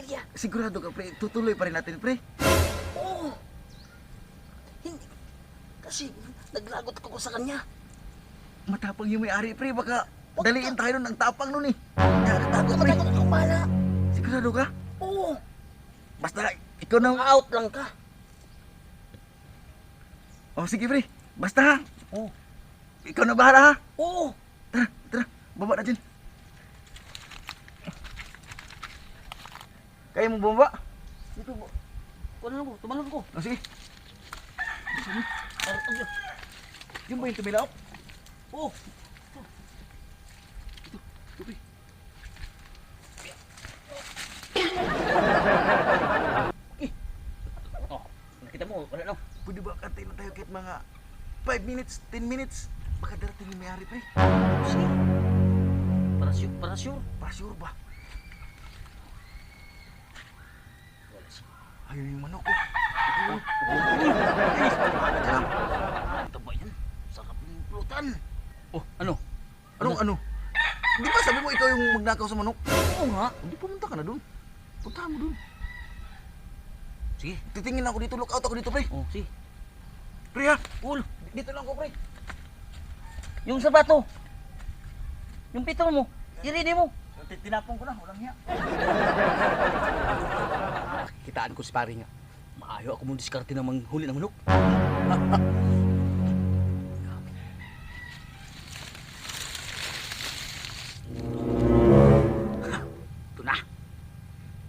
area. Sigurado ka, pre. Tutuloy pa rin natin, pre. Oo. Hindi. Kasi naglagot ako sa kanya. Matapang yung may-ari, pre. Baka daliin tayo nun. Ang tapang nun eh. Nakakatakot, pre. Matakot ako bala. Sigurado ka? Oo. Basta, ikaw na... Out lang ka. Oh, sige, pre. Basta ha. Oo. Ikaw na bahala ha. Oo. Tara, tara. Baba na dyan. Kaya mo bumaba? Dito po. Ano lang ko? Tumalon ko. Oh, sige. Ayun. Yung ba yung tumilaok? Oo. Ito, pre. Oh. Nakita mo. Wala na. Pwede ba kantay na tayo kahit mga 5 minutes, 10 minutes? Baka darating yung may-ari, pre. Sige. Para sure. Para sure. Para sure ba? Wala siya. Ayun yung manok ko. Ayun. Ito ba yan? Sarap ng pulutan. Oh, ano? Anong ano? Di ba sabi mo ikaw yung magnakaw sa manok? Oo nga. Hindi pumunta ka na dun. Punta mo dun. Sige. Titingin ako dito, look out ako dito, pre. Oh, sige. Pre ha? Cool. Dito lang ako, pre. Yung sapato. Yung pito mo. I-ready mo. Tinapong ko na, walang hiya. Kitaan ko si pare nga. Maayo ako mong diskarte ng manghuli ng manok. Ito na.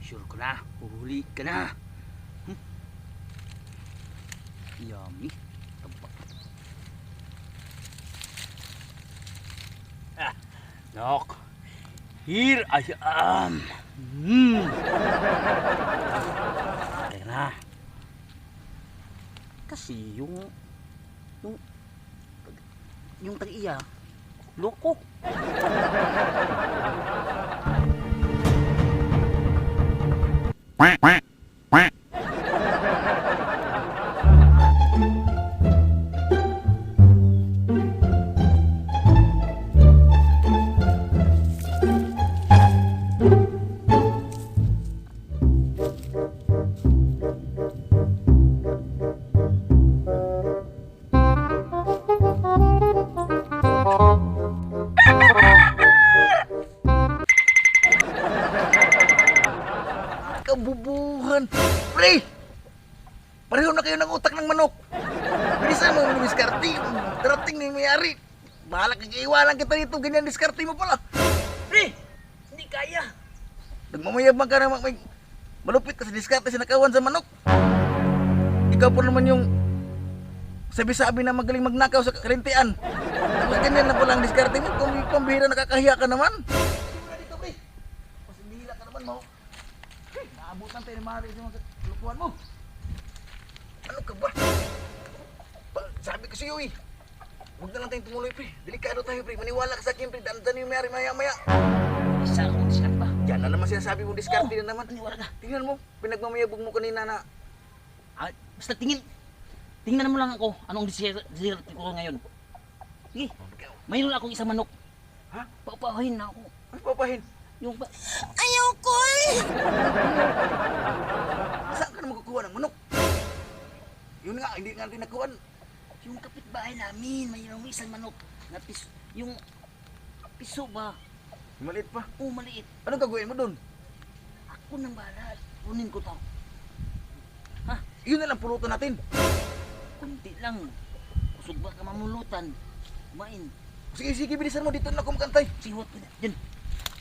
Sure ko na. Huhuli ka na. Yummy. Tamba. Nok. Here I am. Ayan na. Kasi yung tag-iya, loko. Quack, quack, quack. Kabubuhan. Pre! Pareho na kayo ng utak ng manok. Bilisan mo yung diskarte. Darating na yung may-ari. Bahala kang iiwanan kita dito. Ganyan diskarte mo pala. Pre! Hindi kaya. Nagmamayabang ka na may malupit ka sa diskarte sa nakawan sa manok. Ikaw po naman yung sabi-sabi na magaling magnakaw sa karintian. Tapos ganyan na pala ang diskarte mo. Kung may pambihira nakakahiya ka naman. Sige dito, pre. Mas bihira ka naman mo. Naabutan tayo ng mahari sa mga lukuhan mo. Ano ka ba? Sabi ko sa'yo eh. Huwag na lang tayong tumuloy, pre. Delikado tayo, pre. Maniwala ka sa akin, pre. Dandan yung mayari maya-maya. Isa akong diskarte pa. Yan na naman sinasabi mo, diskarte na naman. Maniwala ka. Tingnan mo, pinagmamayabog mo kanina na Basta tingnan mo lang ako anong diskarte ko ngayon. Sige. Mayroon akong isang manok. Ha? Paupahin na ako. Ano papahin? Yung ba? Ayoko eh! Saan ka na magkukuha ng manok? Yun nga, hindi nga natin nakuhaan. Yung kapitbahay namin, mayroong isang manok na yung piso ba? Maliit pa. Oo, maliit. Anong gagawin mo dun? Ako nang bahala. Kunin ko to. Yun na lang pulutan natin. Kunti lang. Kusog ba ka mamulutan? Kumain. Sige, sige, bilisan mo. Dito na ako makantay. Siwot ko na. Diyan.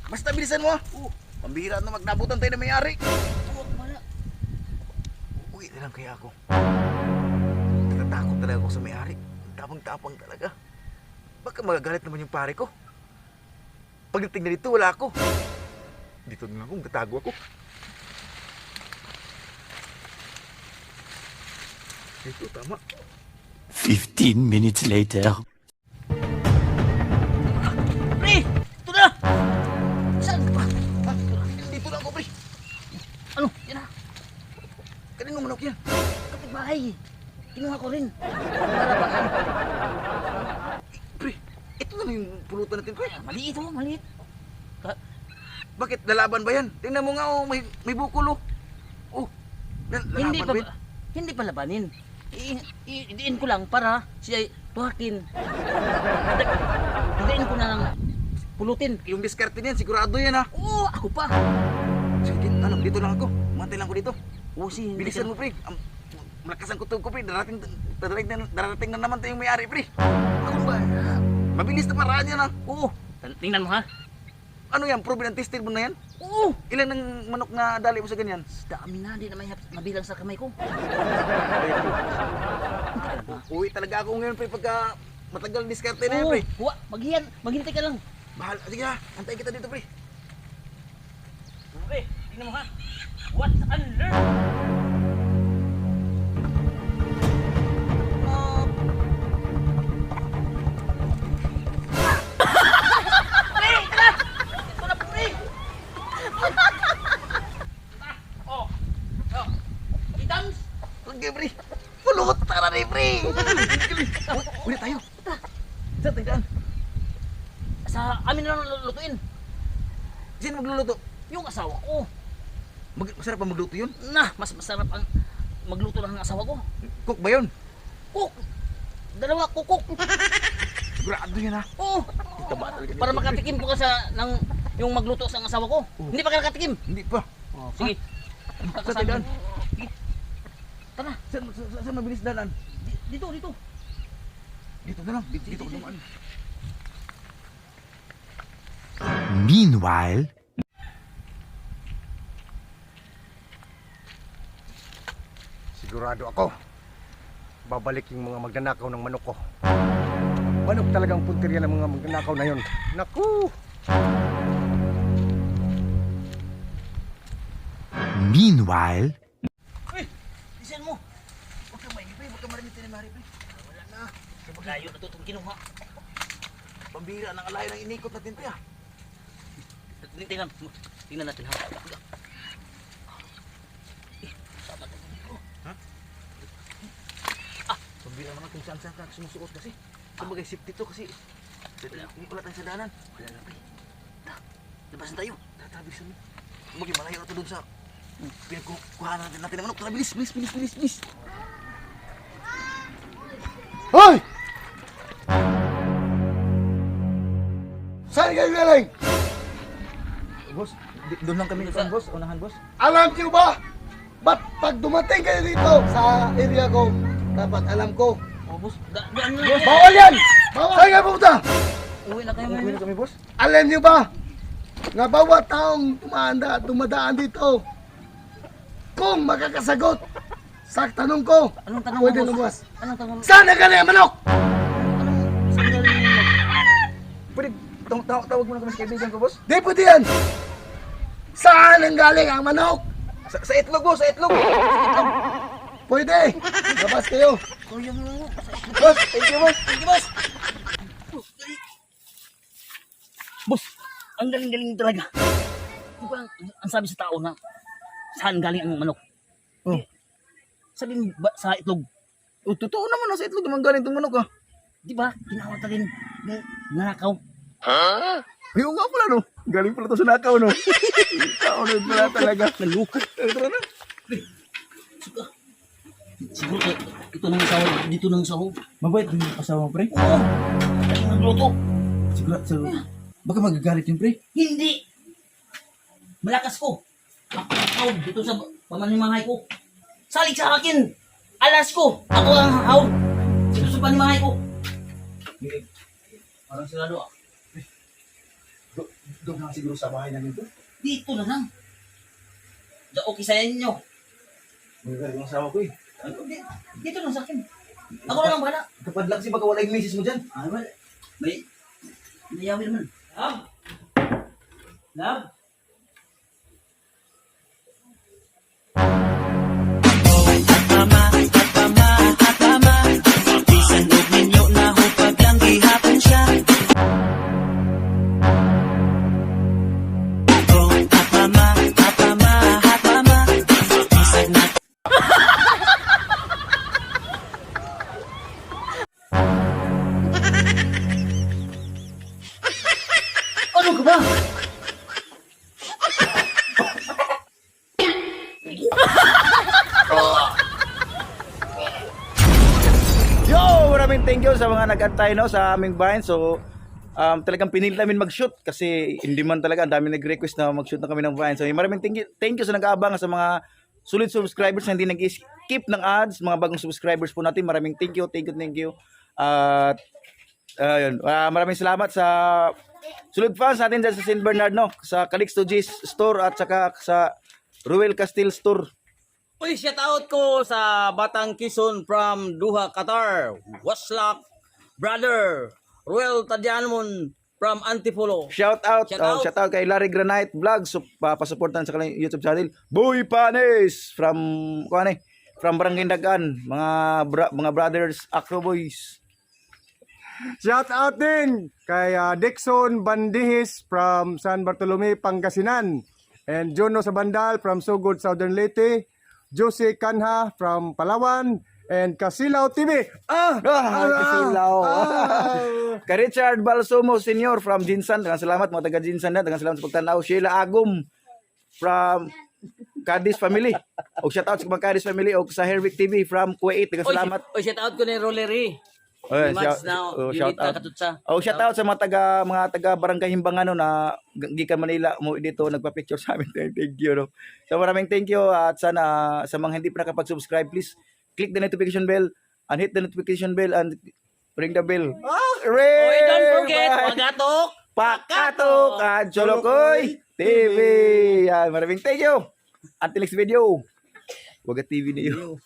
Basta bilisan mo ha. Oo. Pambihira na magnabutan tayo na may-ari. Siwot mo na. Uwi na lang kaya ako. Natatakot talaga ako sa may-ari. Tapang-tapang talaga. Baka magagalit naman yung pare ko. Pagdating na dito, wala ako. Dito na lang ako, tatago ako. Ito, tama. 15 minutes later. Pre! Ito na! Saan ka ba? Ha? Dito lang ako, pre. Ano? Yan na. Kanino manok yan? Kapitbahay. Kinuha ko rin. Para baka. Pre, ito na lang yung pulutan natin, pre. Maliit mo, maliit. Bakit? Lalaban ba yan? Tingnan mo nga, oh, may bukol, oh. Oh, Hindi lalaban pa ba yan? hindi pa labanin. Idiin ko lang para siya tuhakin. Idiin ko na lang pulutin. Yung diskarte niyan, sigurado yan, ha. Oo, ako pa. Sige, ano, dito lang ako. Mantay lang ko dito. Oo, si Bilisan mo, pre. Malakas ang kutog ko, pre. Darating na naman tayong may-ari, pre. Ako ba? Mabilis na paraan yan, ha. Oo, tingnan mo ha. Ano yan? Proven and tested mo na yan? Oo. Ilan ang manok na dali mo sa ganyan? Dami na, di na may mabilang sa kamay ko. Uwi talaga ako ngayon, pre, pagka matagal diskarte na yan, Oo, pre. huwa, maghintay ka lang. Bahal. Sige ha, antay kita dito, pre. Pre, tingnan mo ha. Watch and learn. Pre, tara! Ito na po, pre. Oh, oh. Itams. Sige, pre. Pulot, tara rin, pre. Ulit tayo. Saan tayo daan? Sa amin na lang lutuin. Sino magluluto? Yung asawa ko. Masarap pa magluto yun? Mas masarap ang magluto lang ng asawa ko. Cook ba yun? Cook. Dalawa kukok. Sigurado yan, ha. Oo. Taba talaga. Para makatikim po ka yung magluto sa asawa ko. Hindi pa ka nakatikim. Hindi pa. Sige. Saan tayo daan? Sige. Tara. Saan mabilis daan? Dito. Dito na lang. Dito ko dumaan. Meanwhile, Sigurado ako, babalik yung mga magnanakaw ng manok ko. Manok talagang punteriya ng mga magnanakaw na yun. Naku! meanwhile, Uy, listen mo. Huwag ka maingay, pre. Huwag ka marinig tayo ni Mari, pre. Wala na. Layo na ito itong kinuha. Pambira ng alayo ng inikot natin, pre, ha. Tingnan natin ha. Pambira naman kung saan ka sumusuot kasi. Kumbaga safety to kasi. Wala tayong sa daanan. Wala na, pre. Labasan tayo. Tatabis mo. Kumbaga malayo na to doon sa pinagkukuhanan natin ng manok. Tara, bilis. Hoy! Saan kayo galing? Boss, doon lang kami sa boss. Unahan, boss. Alam niyo ba? Ba't pag dumating kayo dito sa area ko, dapat alam ko. Oh, boss. Daan na. Bawal yan! Bawal! Saan kayo pumunta? Uwi na kayo Uwi na ngayon. kami, boss. Alam niyo ba? Nga bawat taong dumadaan dito, kung makakasagot sa tanong ko, Anong tanong pwede mo, lumabas. Anong tanong mo? Saan na galing ang manok? Saan galing yung Pwede, tawag mo na kami sa kaibigan ko, boss. Di pwede yan! Saan ang galing ang manok? Sa itlog, boss, sa itlog. Pwede! Labas kayo! Kuya mo. Boss, thank you boss! Thank you, boss. Boss, ang galing-galing talaga. Di ba ang sabi sa tao na saan galing ang manok? Oh. Sabi mo ba sa itlog? Oh, totoo naman, nasa itlog naman galing itong manok, ha. Di ba? Tinawag ka rin ng nanakaw. Ayun nga pala, no. Galing pala to sa nakaw, no. Tao na pala talaga. Naluko. Tara na. Siguro ito nang sawa, dito nang sawa. Mabait yung asawa mo, pre. Oo. Ang nagluto. Siguro. Baka magagalit yung pre. Hindi. Malakas ko. Ako dito sa pamanimahay ko. Salig sa akin. Alas ko. Ako ang haw. Dito sa pamanimahay ko. Parang sigurado, ah. Doon lang siguro sa bahay namin to. Dito na lang. Okay sa inyo. Magagalit yung asawa ko, eh. Dito lang sa akin. Ako na lang bahala. Kapag lang kasi baka wala yung misis mo dyan. Ah, wala. May nayawi naman. Love? Love? Ano ka ba? thank you sa mga nag-antay no sa aming bayan. So talagang pinilit namin mag-shoot kasi hindi man talaga ang dami nag-request na mag-shoot na kami ng Vine. So maraming thank you sa nag-aabang, sa mga solid subscribers na hindi nag-skip ng ads, mga bagong subscribers po natin. Maraming thank you. At maraming salamat sa solid fans natin dyan sa St. Bernard no, sa Calixto G's store at saka sa Ruel Castile store. Uy, shout out ko sa Batang Quezon from Doha, Qatar. Waslak, brother. Ruel Tadyanmon from Antipolo. Shout out kay Larry Granite Vlogs. So, papasuportan sa kanilang YouTube channel. Boy Panes from Barangay Dagan, mga brothers Acro Boys. Shout out din kay Dixon Bandihis from San Bartolome, Pangasinan. And Jono Sabandal from Sugod, Southern Leyte. Jose Canha from Palawan. And Kasilaw TV. Kasilaw. Kay Richard Balsomo Senior from Jinsan. Daghang salamat mga taga Jinsan na. Daghang salamat sa pagtanaw. Sheila Agum from Cadiz Family. O shout out sa mga Cadiz Family o sa Herwick TV from Kuwait. Daghang salamat. Uy, shout out ko ni Rollery. Shout out sa mga taga Barangay Himbangan no, na gikan Manila mo dito nagpa-picture sa amin. Thank you no. So maraming thank you at sana sa mga hindi pa nakapag-subscribe, please click the notification bell and hit the notification bell and ring the bell. Uy, don't forget, Pakatok at Cholokoy TV. Yan, maraming thank you. Until next video. Wag TV niyo.